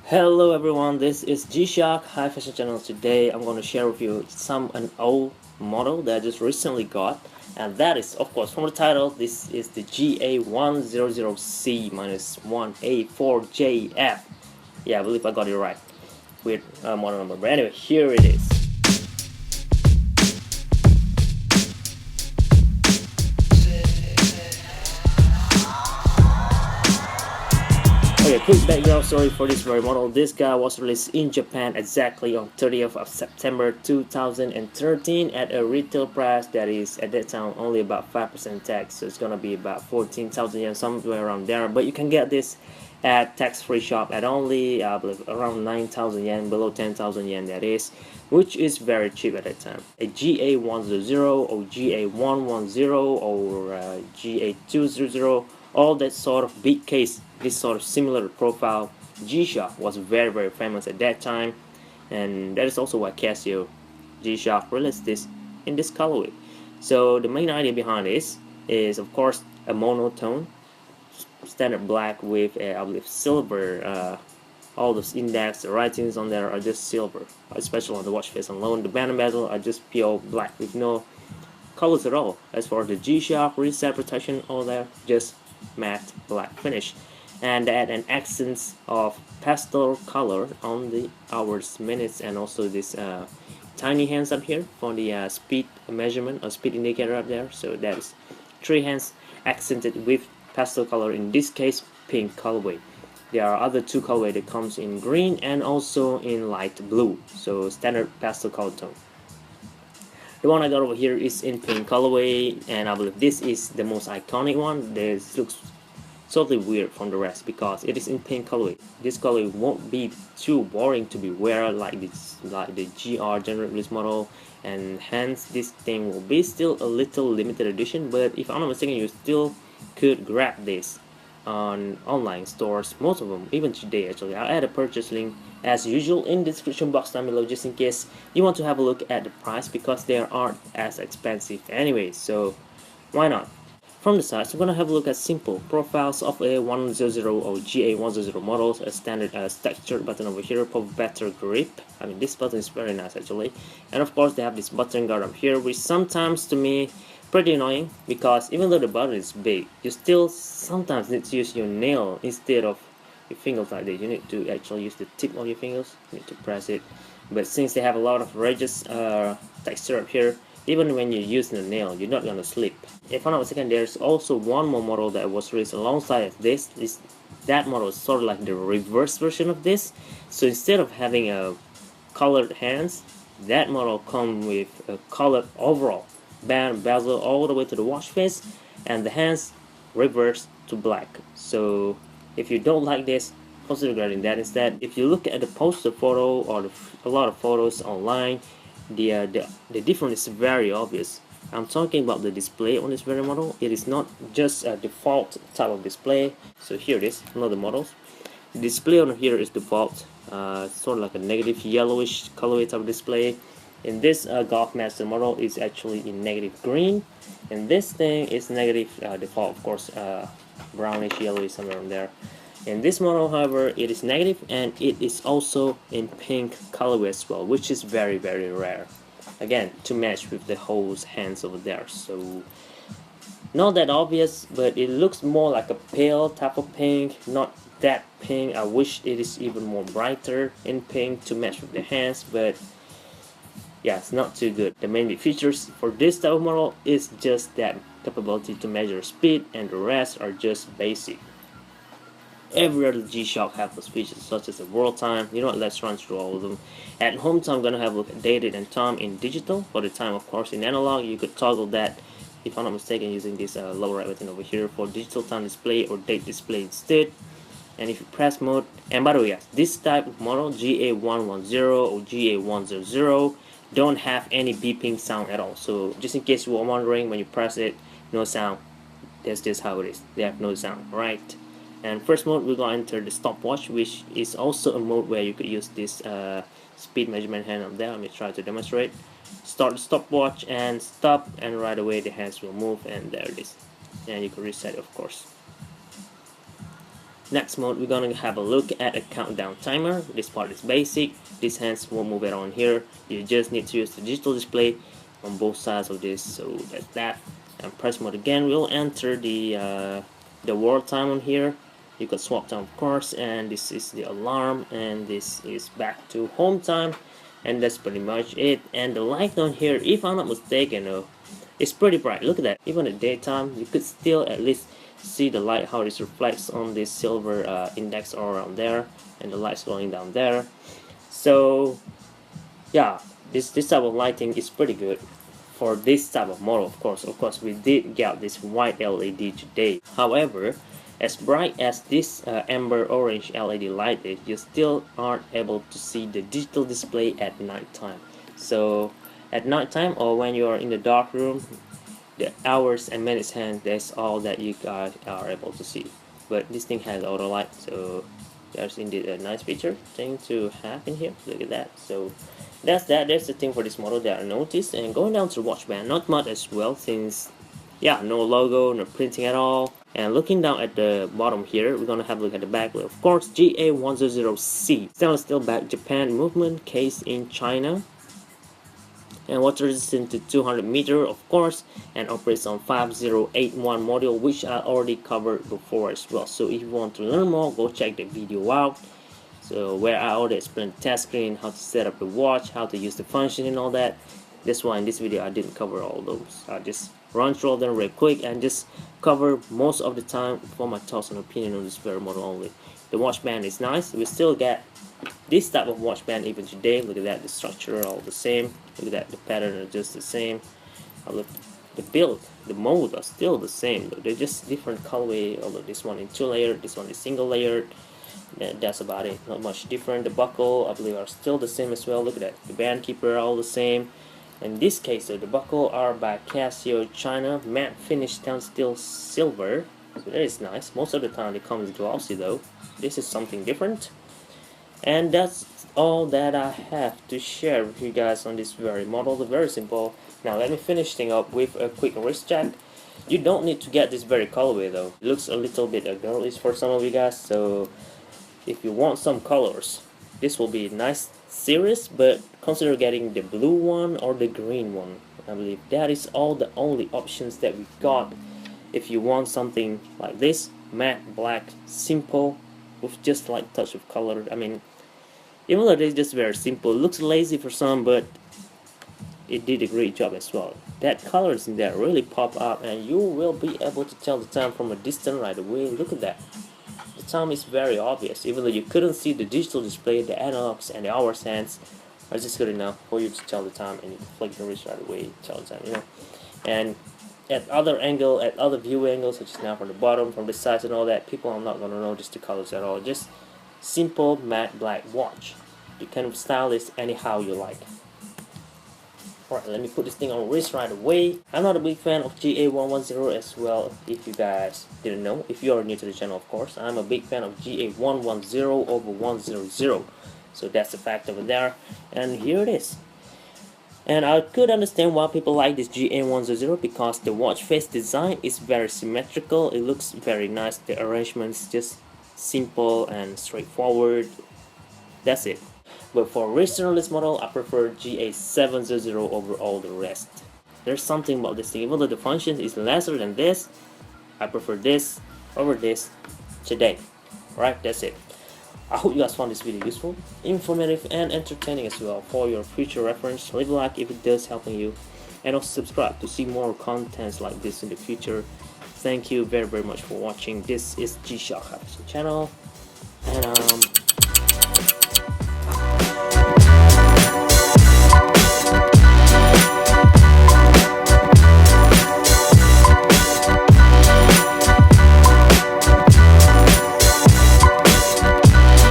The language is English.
Hello everyone, this is G-Shock High Fashion Channel. Today I'm going to share with you an old model that I just recently got, and that is of course from the title. This is the GA-100C-1A4JF. Yeah, I believe I got it right with model number, but anyway, here it is. Okay, quick background story for this very model. This guy was released in Japan exactly on 30th of September 2013 at a retail price that is at that time only about 5% tax, so it's gonna be about 14,000 yen, somewhere around there. But you can get this at tax-free shop at only I believe around 9,000 yen, below 10,000 yen that is, which is very cheap at that time. A GA-100 or GA-110 or GA-200, all that sort of big case, this sort of similar profile G-Shock was very famous at that time, and that is also why Casio G-Shock released this in this colorway. So the main idea behind this is of course a monotone, standard black with I believe silver. All those index, the writings on there are just silver, especially on the watch face alone. The band and bezel are just pure black with no colors at all. As for the G-Shock reset protection, all there just matte black finish, and add an accent of pastel color on the hours, minutes, and also this tiny hands up here for the speed measurement or speed indicator up there. So that is 3 hands accented with pastel color, in this case pink colorway. There are other 2 colorway that comes in green and also in light blue, so standard pastel color tone. The one I got over here is in pink colorway, and I believe this is the most iconic one. This looks totally weird from the rest because it is in pink colorway. This colorway won't be too boring to be wear like this, like the GR general release model, and hence this thing will be still a little limited edition. But if I'm not mistaken, you still could grab this on online stores, most of them, even today actually. I'll add a purchase link as usual in the description box down below, just in case you want to have a look at the price, because they aren't as expensive anyway, so why not. From the sides, we're gonna have a look at simple profiles of a 100 or GA-100 models. A standard textured button over here for better grip. I mean, this button is very nice actually, and of course they have this button guard up here, which sometimes to me pretty annoying, because even though the button is big, you still sometimes need to use your nail instead of your fingers like that. You need to actually use the tip of your fingers, you need to press it. But since they have a lot of ridges texture up here, even when you use the nail, you're not gonna slip. If I'm not mistaken, there's also one more model that was released alongside this. That model is sort of like the reverse version of this. So instead of having a colored hands, that model comes with a colored overall band, bezel all the way to the watch face, and the hands reverse to black. So if you don't like this, consider getting that instead. If you look at the poster photo or a lot of photos online, the difference is very obvious. I'm talking about the display on this very model. It is not just a default type of display. So here it is, another models. The display on here is default, sort of like a negative yellowish colorway type of display. In this Golf Master model is actually in negative green, and this thing is negative default, of course, brownish yellowish somewhere in there. In this model, however, it is negative, and it is also in pink colorway as well, which is very rare, again to match with the hole's hands over there. So not that obvious, but it looks more like a pale type of pink, not that pink. I wish it is even more brighter in pink to match with the hands, but yeah, it's not too good. The main features for this type of model is just that capability to measure speed, and the rest are just basic. Every other G-Shock have those features, such as the world time. You know what, let's run through all of them. At home time, I'm gonna have a look at dated and time in digital. For the time, of course, in analog, you could toggle that, if I'm not mistaken, using this lower right button over here for digital time display or date display instead. And if you press mode, and by the way, yes, this type of model, GA-110 or GA-100, don't have any beeping sound at all. So just in case you were wondering, when you press it, no sound. That's just how it is. They have no sound, right? And first mode, we're going to enter the stopwatch, which is also a mode where you could use this speed measurement hand up there. Let me try to demonstrate. Start the stopwatch and stop, and right away the hands will move, and there it is. And you can reset it, of course. Next mode, we're gonna have a look at a countdown timer. This part is basic. These hands won't move around here. You just need to use the digital display on both sides of this. So that's that. And press mode again. We'll enter the world time on here. You can swap time, of course. And this is the alarm. And this is back to home time. And that's pretty much it. And the light on here, if I'm not mistaken, it's pretty bright. Look at that. Even at daytime, you could still at least see the light, how it reflects on this silver index all around there, and the lights going down there. So yeah, this type of lighting is pretty good for this type of model. Of course we did get this white LED today. However, as bright as this amber orange LED light is, you still aren't able to see the digital display at night time. So at night time, or when you are in the dark room, the hours and minutes hand, that's all that you guys are able to see. But this thing has auto light, so there's indeed a nice feature thing to have in here. Look at that. So that's the thing for this model that I noticed. And going down to the watch band, not much as well, since yeah, no logo, no printing at all. And looking down at the bottom here, we're gonna have a look at the back. Of course, GA-100C stainless steel back, Japan movement, case in China, and water resistant to 200 meter, of course, and operates on 5081 module, which I already covered before as well. So if you want to learn more, go check the video out. So where I already explained the test screen, how to set up the watch, how to use the function and all that. This one, in this video, I didn't cover all those. I just run through them real quick and just cover most of the time for my thoughts and opinion on this very model only. The watch band is nice. We still get this type of watch band even today. Look at that, the structure all the same. Look at that, the pattern is just the same. Look, the build, the mold are still the same. They're just different colorway. Although this one is 2-layered, this one is single layered. That's about it. Not much different. The buckle, I believe, are still the same as well. Look at that, the band keeper are all the same. In this case, the buckle are by Casio China, matte finish stainless steel silver. So that is nice. Most of the time they come glossy though. This is something different. And that's all that I have to share with you guys on this very model. Very simple. Now let me finish thing up with a quick wrist check. You don't need to get this very colorway though. It looks a little bit girlish for some of you guys. So if you want some colors, this will be a nice series, but consider getting the blue one or the green one. I believe that is all the only options that we got. If you want something like this, matte black, simple, with just like touch of color. I mean, even though it's just very simple, it looks lazy for some, but it did a great job as well. That colors in there really pop up, and you will be able to tell the time from a distance right away. Look at that. The time is very obvious, even though you couldn't see the digital display. The analogs and the hours hands are just good enough for you to tell the time, and you can flick the wrist right away, tell the time, And at other angle, at other view angles, such as now from the bottom, from the sides and all that, people are not gonna notice the colors at all. Just simple matte black watch. You can style this anyhow you like. Alright, let me put this thing on wrist right away. I'm not a big fan of GA-110 as well, if you guys didn't know. If you are new to the channel, of course, I'm a big fan of GA-110 over 100. So that's the fact over there. And here it is. And I could understand why people like this GA-100, because the watch face design is very symmetrical. It looks very nice. The arrangement's just simple and straightforward. That's it. But for original this model, I prefer GA-700 over all the rest. There's something about this thing. Even though the function is lesser than this, I prefer this over this today. Alright, that's it. I hope you guys found this video useful, informative, and entertaining as well. For your future reference, leave a like if it does helping you, and also subscribe to see more contents like this in the future. Thank you very much for watching. This is G-Shock channel, and